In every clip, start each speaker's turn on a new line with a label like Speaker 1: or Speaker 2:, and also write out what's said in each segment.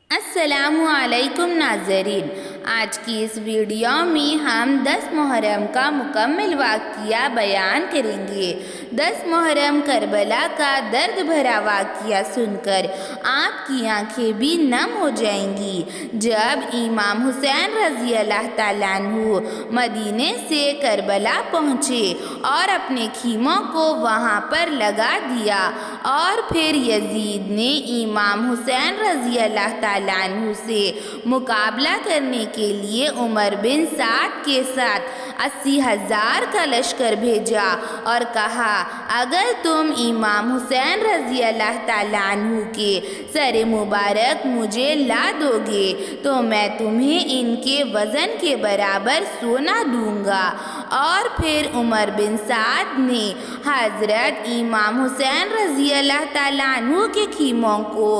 Speaker 1: السلام علیکم ناظرین، آج کی اس ویڈیو میں ہم 10 محرم کا مکمل واقعہ بیان کریں گے۔ 10 محرم کربلا کا درد بھرا واقعہ سن کر آپ کی آنکھیں بھی نم ہو جائیں گی۔ جب امام حسین رضی اللہ تعالیٰ عنہ مدینے سے کربلا پہنچے اور اپنے خیموں کو وہاں پر لگا دیا اور پھر یزید نے امام حسین رضی اللہ تعالیٰ عنہ سے مقابلہ کرنے کے لیے عمر بن سعد کے ساتھ 80,000 کا لشکر بھیجا اور کہا، اگر تم امام حسین رضی اللہ تعالیٰ عنہ کے سر مبارک مجھے لا دو گے تو میں تمہیں ان کے وزن کے برابر سونا دوں گا۔ اور پھر عمر بن سعد نے حضرت امام حسین رضی اللہ تعالیٰ عنہ کے خیموں کو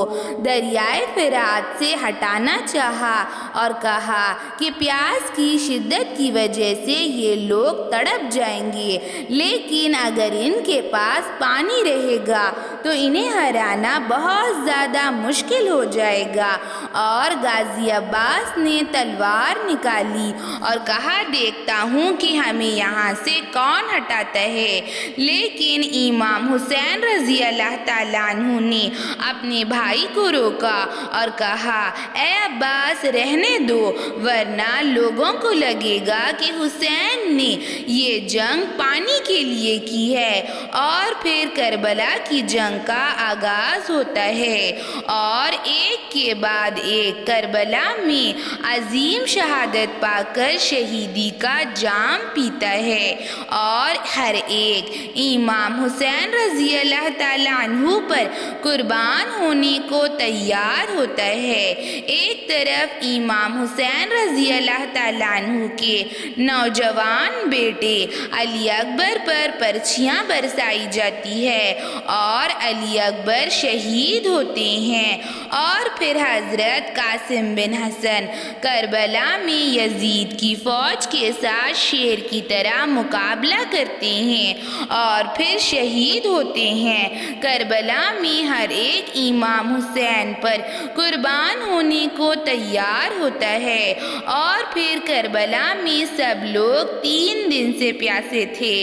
Speaker 1: دریائے فرات سے ہٹانا چاہا اور کہا کہ پیاس کی شدت کی وجہ سے یہ لوگ تڑپ جائیں گے، لیکن اگر ان کے پاس پانی رہے گا تو انہیں ہرانا بہت زیادہ مشکل ہو جائے گا۔ اور غازی عباس نے تلوار نکالی اور کہا، دیکھتا ہوں کہ ہمیں یہاں سے کون ہٹاتا ہے۔ لیکن امام حسین رضی اللہ تعالیٰ عنہ نے اپنے بھائی کو روکا اور کہا، اے عباس رہنے دو، ورنہ لوگوں کو لگے گا کہ حسین نے یہ جنگ پانی کے لیے کی ہے اور پھر کربلا کی جنگ کا آغاز ہوتا ہے اور ایک کے بعد ایک کربلا میں عظیم شہادت پا کر شہیدی کا جام پیتا ہے اور ہر ایک امام حسین رضی اللہ تعالیٰ عنہ پر قربان ہونے کو تیار ہوتا ہے۔ ایک طرف امام حسین رضی اللہ تعالیٰ عنہ کے نوجوان بیٹے علی اکبر پر پرچیاں برسائی جاتی ہے اور علی اکبر شہید ہوتے ہیں، اور پھر حضرت قاسم بن حسن کربلا میں یزید کی فوج کے ساتھ شیر کی طرح مقابلہ کرتے ہیں اور پھر شہید ہوتے ہیں۔ کربلا میں ہر ایک امام حسین پر قربان ہونے کو تیار ہوتا ہے اور پھر کربلا میں سب لوگ 3 دن سے پیاسے تھے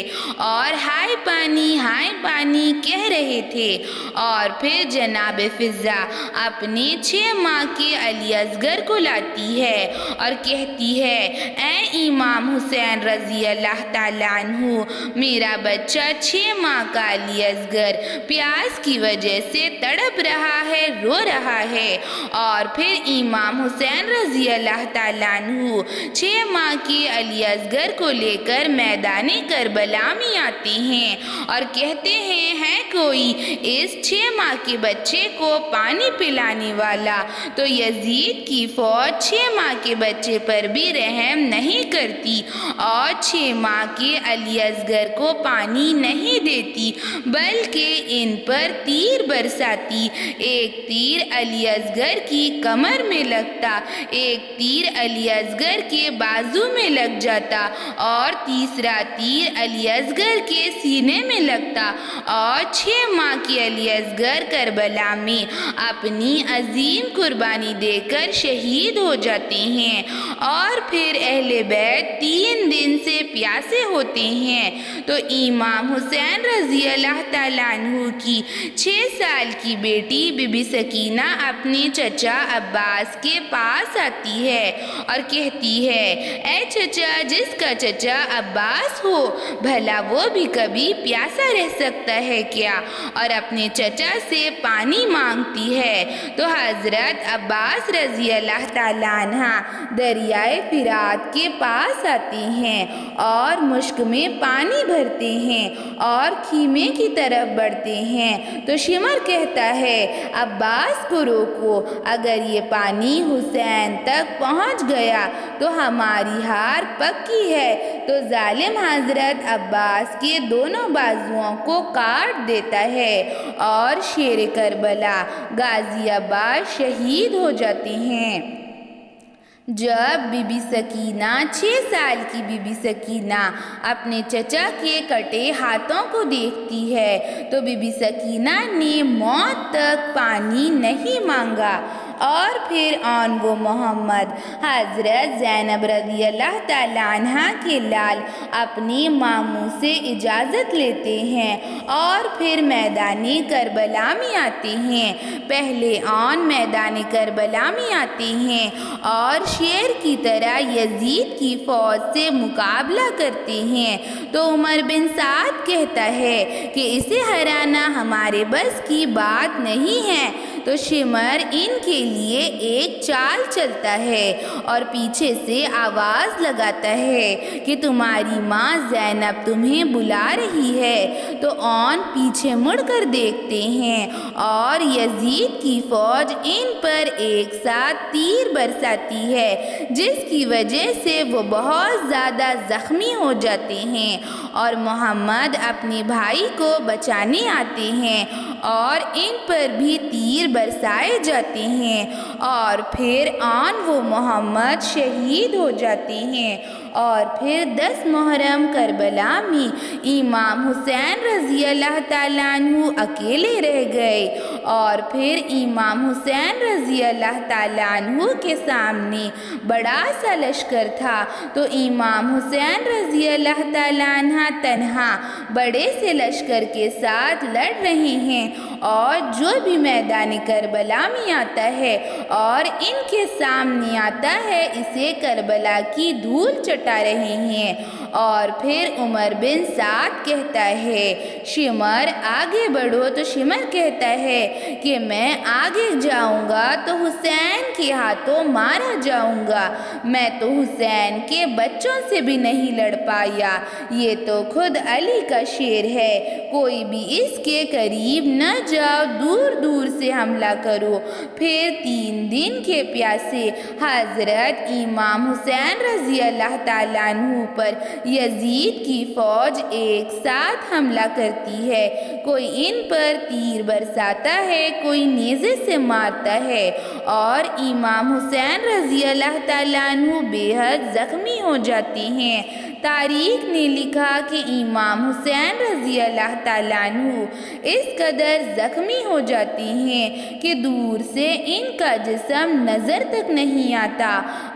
Speaker 1: اور ہائے پانی کہہ رہے تھے، اور پھر جناب فضہ اپنے 6 ماہ کے علی اصغر کو لاتی ہے اور کہتی ہے، اے امام حسین رضی اللہ تعالیٰ عنہ، میرا بچہ 6 ماہ کا علی اصغر پیاس کی وجہ سے تڑپ رہا ہے، رو رہا ہے۔ اور پھر امام حسین رضی اللہ تعالیٰ عنہ 6 ماہ کے علی اصغر کو لے کر میدان کربلا میں آتے ہیں اور کہتے ہیں، ہے کوئی اس 6 ماہ کے بچے کو پانی پلانے والا؟ تو یزید کی فوج 6 ماہ کے بچے پر بھی رحم نہیں کرتی اور 6 ماہ کے علی اصغر کو پانی نہیں دیتی بلکہ ان پر تیر برساتی۔ ایک تیر علی اصغر کی کمر میں لگتا، ایک تیر علی اصغر کے بازو میں لگ جاتا اور تیسرا تیر علی اصغر کے سینے میں لگتا، اور 6 ماہ کے علی اصغر کربلا میں اپنی عظیم قربانی دے کر شہید ہو جاتے ہیں۔ اور پھر اہل بیت 3 دن سے پیاسے ہوتے ہیں تو امام حسین رضی اللہ تعالیٰ عنہ کی 6 سال کی بیٹی بی بی سکینہ اپنے چچا عباس کے پاس آتی ہے اور کہتی ہے، اے چچا، جس کا چچا عباس ہو بھلا وہ بھی کبھی پیاسا رہ سکتا ہے کیا؟ اور اپنے چچا سے پانی مانگتی ہے تو حضرت عباس رضی اللہ تعالیٰ عنہ دریائے فرات کے پاس آتے ہیں اور مشک میں پانی بھرتے ہیں اور خیمے کی طرف بڑھتے ہیں تو شمر کہتا ہے، عباس کو روکو، اگر یہ پانی حسین تک پہنچ گیا تو ہماری ہار پکی ہے۔ تو ظالم حضرت عباس کے دونوں بازوؤں کو کاٹ دیتا ہے اور شیر کربلا غازی عباس شہید ہو جاتے ہیں۔ جب بی بی سکینہ 6 سال کی بی بی سکینہ اپنے چچا کے کٹے ہاتھوں کو دیکھتی ہے تو بی بی سکینہ نے موت تک پانی نہیں مانگا اور پھر آن وہ محمد حضرت زینب رضی اللہ تعالیٰ عنہ کے لال اپنی ماموں سے اجازت لیتے ہیں اور پھر میدان کربلا میں آتے ہیں۔ پہلے آن میدان کربلا میں آتے ہیں اور شیر کی طرح یزید کی فوج سے مقابلہ کرتے ہیں، تو عمر بن سعد کہتا ہے کہ اسے ہرانا ہمارے بس کی بات نہیں ہے، تو شمر ان کے لیے ایک چال چلتا ہے اور پیچھے سے آواز لگاتا ہے کہ تمہاری ماں زینب تمہیں بلا رہی ہے، تو آن پیچھے مڑ کر دیکھتے ہیں اور یزید کی فوج ان پر ایک ساتھ تیر برساتی ہے، جس کی وجہ سے وہ بہت زیادہ زخمی ہو جاتے ہیں اور محمد اپنے بھائی کو بچانے آتے ہیں اور ان پر بھی تیر برسائے جاتے ہیں اور پھر آن وہ محمد شہید ہو جاتے ہیں۔ اور پھر 10 محرم کربلا میں امام حسین رضی اللہ تعالیٰ عنہ اکیلے رہ گئے اور پھر امام حسین رضی اللہ تعالیٰ عنہ کے سامنے بڑا سا لشکر تھا، تو امام حسین رضی اللہ تعالیٰ عنہ تنہا بڑے سے لشکر کے ساتھ لڑ رہے ہیں اور جو بھی میدان کربلا میں آتا ہے اور ان کے سامنے آتا ہے اسے کربلا کی دھول چٹا رہے ہیں۔ اور پھر عمر بن سعد کہتا ہے شمر آگے بڑھو، تو شمر کہتا ہے کہ میں آگے جاؤں گا تو حسین کے ہاتھوں مارا جاؤں گا، میں تو حسین کے بچوں سے بھی نہیں لڑ پایا، یہ تو خود علی کا شیر ہے، کوئی بھی اس کے قریب نہ جاؤ، دور دور سے حملہ کرو۔ پھر 3 دن کے پیاسے حضرت امام حسین رضی اللہ تعالیٰ عنہ پر یزید کی فوج ایک ساتھ حملہ کرتی ہے، کوئی ان پر تیر برساتا ہے، کوئی نیزے سے مارتا ہے اور امام حسین رضی اللہ تعالیٰ عنہ بے حد زخمی ہو جاتے ہیں۔ تاریخ نے لکھا کہ امام حسین رضی اللہ تعالیٰ عنہ اس قدر زخمی ہو جاتے ہیں کہ دور سے ان کا جسم نظر تک نہیں آتا،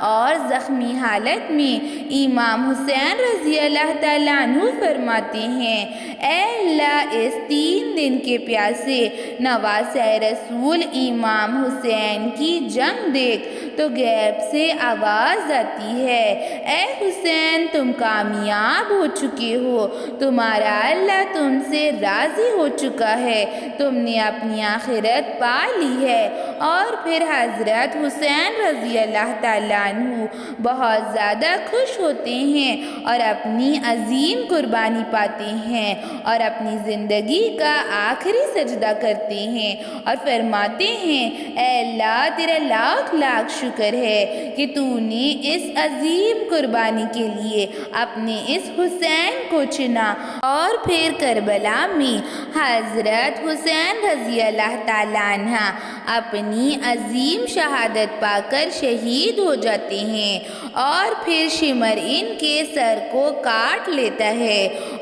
Speaker 1: اور زخمی حالت میں امام حسین رضی اللہ تعالیٰ عنہ فرماتے ہیں اے اللہ اس 3 دن کے پیاسے نواسہ رسول امام حسین کی جنگ دیکھ، تو غیب سے آواز آتی ہے اے حسین تم کامیاب ہو چکے ہو، تمہارا اللہ تم سے راضی ہو چکا ہے، تم نے اپنی آخرت پا لی ہے۔ اور پھر حضرت حسین رضی اللہ تعالیٰ عنہ بہت زیادہ خوش ہوتے ہیں اور اپنی عظیم قربانی پاتے ہیں اور اپنی زندگی کا آخری سجدہ کرتے ہیں اور فرماتے ہیں اے اللہ تیرا لاکھ لاکھ شکر ہے کہ تو نے اس عظیم قربانی کے لیے اپنے اس حسین کو چنا۔ اور پھر کربلا میں حضرت حسین رضی اللہ تعالیٰ عنہ اپنی عظیم شہادت پا کر شہید ہو جاتے ہیں اور پھر شمر ان کے سر کو کاٹ لیتا ہے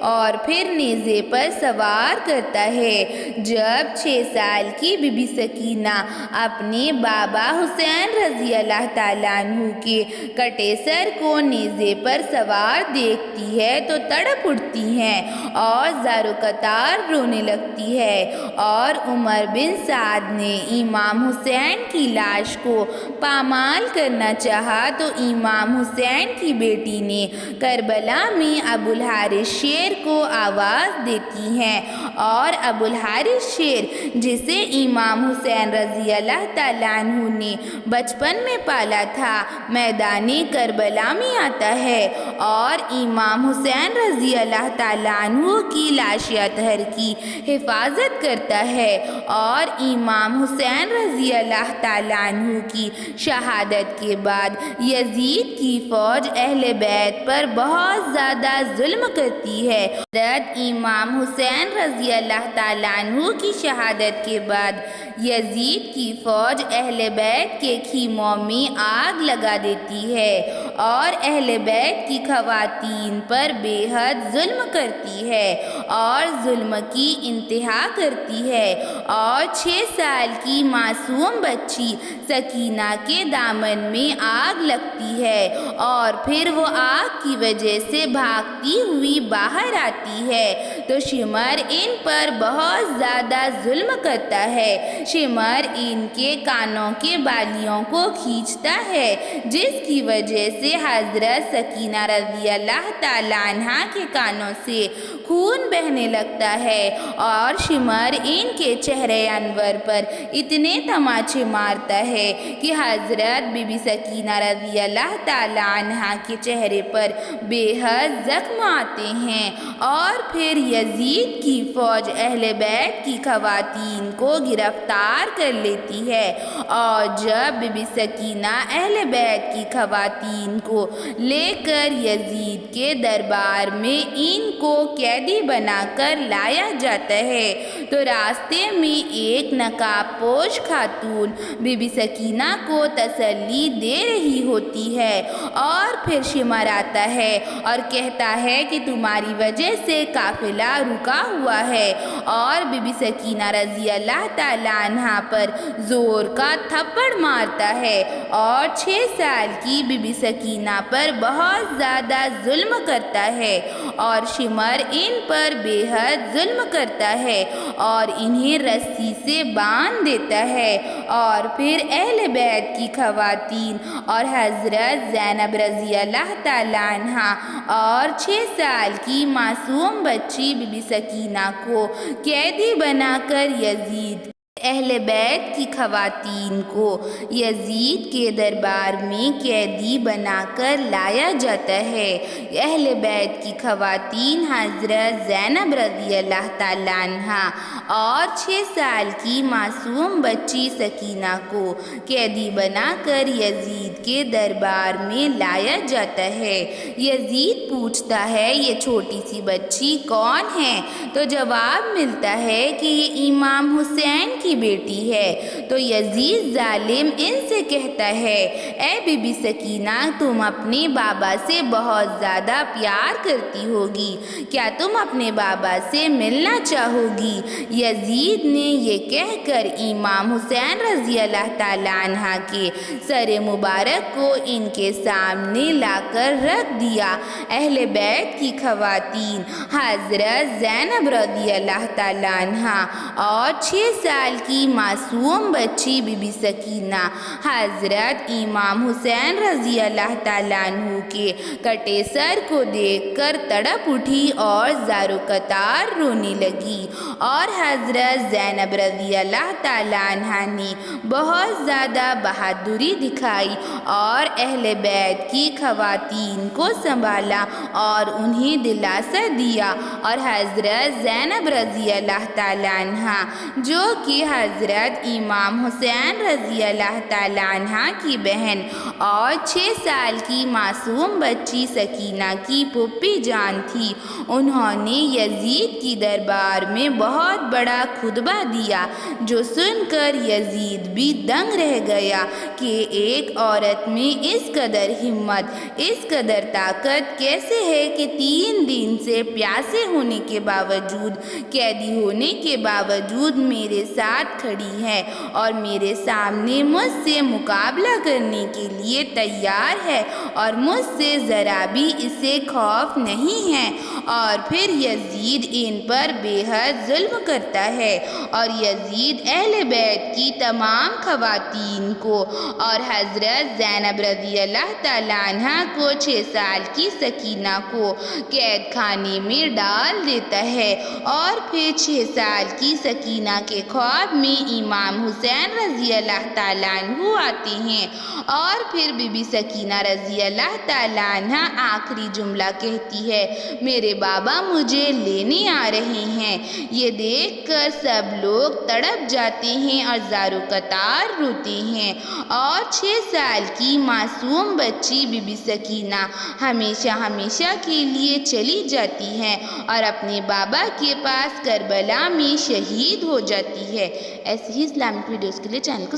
Speaker 1: اور پھر نیزے پر سوار کرتا ہے۔ جب 6 سال کی بی بی سکینہ اپنے بابا حسین رضی اللہ تعالیٰ عنہ کے کٹے سر کو نیزے پر سوار دیکھتی ہے تو تڑپ اٹھتی ہیں اور زار و قطار رونے لگتی ہے، اور عمر بن سعد نے امام حسین کی لاش کو پامال کرنا چاہا تو امام حسین کی بیٹی نے کربلا میں ابو الحارث شیر کو آواز دیتی ہیں، اور ابو الحارث شیر جسے امام حسین رضی اللہ تعالیٰ عنہ نے بچپن میں پالا تھا میدان کربلا میں آتا ہے اور امام حسین رضی اللہ تعالیٰ عنہ کی لاش اطہر کی حفاظت کرتا ہے، اور امام حسین رضی اللہ تعالیٰ عنہ کی شہادت کے بعد یزید کی فوج اہل بیت پر بہت زیادہ ظلم کرتی ہے۔ حضرت امام حسین رضی اللہ تعالیٰ عنہ کی شہادت کے بعد یزید کی فوج اہل بیت کے خیموں خیموں میں آگ لگا دیتی ہے اور اہل بیت کی خواتین پر بے حد ظلم کرتی ہے اور ظلم کی انتہا کرتی ہے اور 6 سال کی معصوم بچی سکینہ کے دامن میں آگ لگتی ہے اور پھر وہ آگ کی وجہ سے بھاگتی ہوئی باہر آتی ہے تو شمر ان پر بہت زیادہ ظلم کرتا ہے۔ شمر ان کے کانوں کے بالیوں کو کھینچتا ہے جس کی وجہ سے حضرت سکینہ رضی اللہ تعالیٰ عنہ کے کانوں سے خون بہنے لگتا ہے اور شمر ان کے چہرے انور پر اتنے تماچے مارتا ہے کہ حضرت بی بی سکینہ رضی اللہ تعالیٰ عنہ کے چہرے پر بے حد زخم آتے ہیں اور پھر یزید کی فوج اہل بیت کی خواتین کو گرفتار کر لیتی ہے اور جب بی بی سکینہ اہل بیت کی خواتین کو لے کر یزید کے دربار میں ان کو قیدی بنا کر لایا جاتا ہے تو راستے میں ایک نقاب پوش خاتون بی بی سکینہ کو تسلی دے رہی ہوتی ہے اور پھر شمر آتا ہے اور کہتا ہے کہ تمہاری وجہ سے قافلہ رکا ہوا ہے اور بی بی سکینہ رضی اللہ تعالیٰ عنہ پر زور کا تھپڑ مارتا ہے اور 6 سال کی بی بی سکینہ پر بہت زیادہ ظلم کرتا ہے اور شمر ان پر بے حد ظلم کرتا ہے اور انہیں رسی سے باندھ دیتا ہے اور پھر اہل بیت کی خواتین اور حضرت زینب رضی اللہ تعالیٰ عنہ اور 6 سال کی معصوم بچی بی بی سکینہ کو قیدی بنا کر یزید اہل بیت کی خواتین کو یزید کے دربار میں قیدی بنا کر لایا جاتا ہے۔ اہل بیت کی خواتین حضرت زینب رضی اللہ تعالیٰ عنہ اور 6 سال کی معصوم بچی سکینہ کو قیدی بنا کر یزید کے دربار میں لایا جاتا ہے۔ یزید پوچھتا ہے یہ چھوٹی سی بچی کون ہے تو جواب ملتا ہے کہ یہ امام حسین کی بیٹی ہے تو یزید ظالم ان سے کہتا ہے اے بی بی سکینہ تم اپنے بابا سے بہت زیادہ پیار کرتی ہوگی، کیا تم اپنے بابا سے ملنا چاہو گی؟ یزید نے یہ کہہ کر امام حسین رضی اللہ تعالیٰ عنہ کے سر مبارک کو ان کے سامنے لا کر رکھ دیا۔ اہل بیت کی خواتین حضرت زینب رضی اللہ تعالیٰ عنہ اور 6 سال کی معصوم بچی بی بی سکینہ حضرت امام حسین رضی اللہ تعالیٰ عنہ کے کٹے سر کو دیکھ کر تڑپ اٹھی اور زار و قطار رونے لگی اور حضرت زینب رضی اللہ تعالیٰ عنہ نے بہت زیادہ بہادری دکھائی اور اہل بیت کی خواتین کو سنبھالا اور انہیں دلاسا دیا اور حضرت زینب رضی اللہ تعالیٰ عنہ جو کہ حضرت امام حسین رضی اللہ تعالیٰ عنہ کی بہن اور 6 سال کی معصوم بچی سکینہ کی پھوپھی جان تھی، انہوں نے یزید کی دربار میں بہت بڑا خطبہ دیا جو سن کر یزید بھی دنگ رہ گیا کہ ایک عورت میں اس قدر ہمت، اس قدر طاقت کیسے ہے کہ 3 دن سے پیاسے ہونے کے باوجود، قیدی ہونے کے باوجود میرے ساتھ کھڑی ہے اور میرے سامنے مجھ سے مقابلہ کرنے کے لیے تیار ہے اور مجھ سے ذرا بھی اسے خوف نہیں ہے۔ اور پھر یزید ان پر بے حد ظلم کرتا ہے اور یزید اہل بیت کی تمام خواتین کو اور حضرت زینب رضی اللہ تعالیٰ عنہ کو 6 سال کی سکینہ کو قید خانے میں ڈال دیتا ہے اور پھر 6 سال کی سکینہ کے خواب میں امام حسین رضی اللہ تعالیٰ عنہ آتے ہیں اور پھر بی بی سکینہ رضی اللہ تعالیٰ عنہ آخری جملہ کہتی ہے میرے بابا مجھے لینے آ رہے ہیں۔ یہ دیکھ کر سب لوگ تڑپ جاتے ہیں اور زار و قطار روتے ہیں اور 6 سال کی معصوم بچی بی بی سکینہ ہمیشہ ہمیشہ کے لیے چلی جاتی ہے اور اپنے بابا کے پاس کربلا میں شہید ہو جاتی ہے۔ ایسی ہی اسلامک ویڈیوز کے لیے چینل کو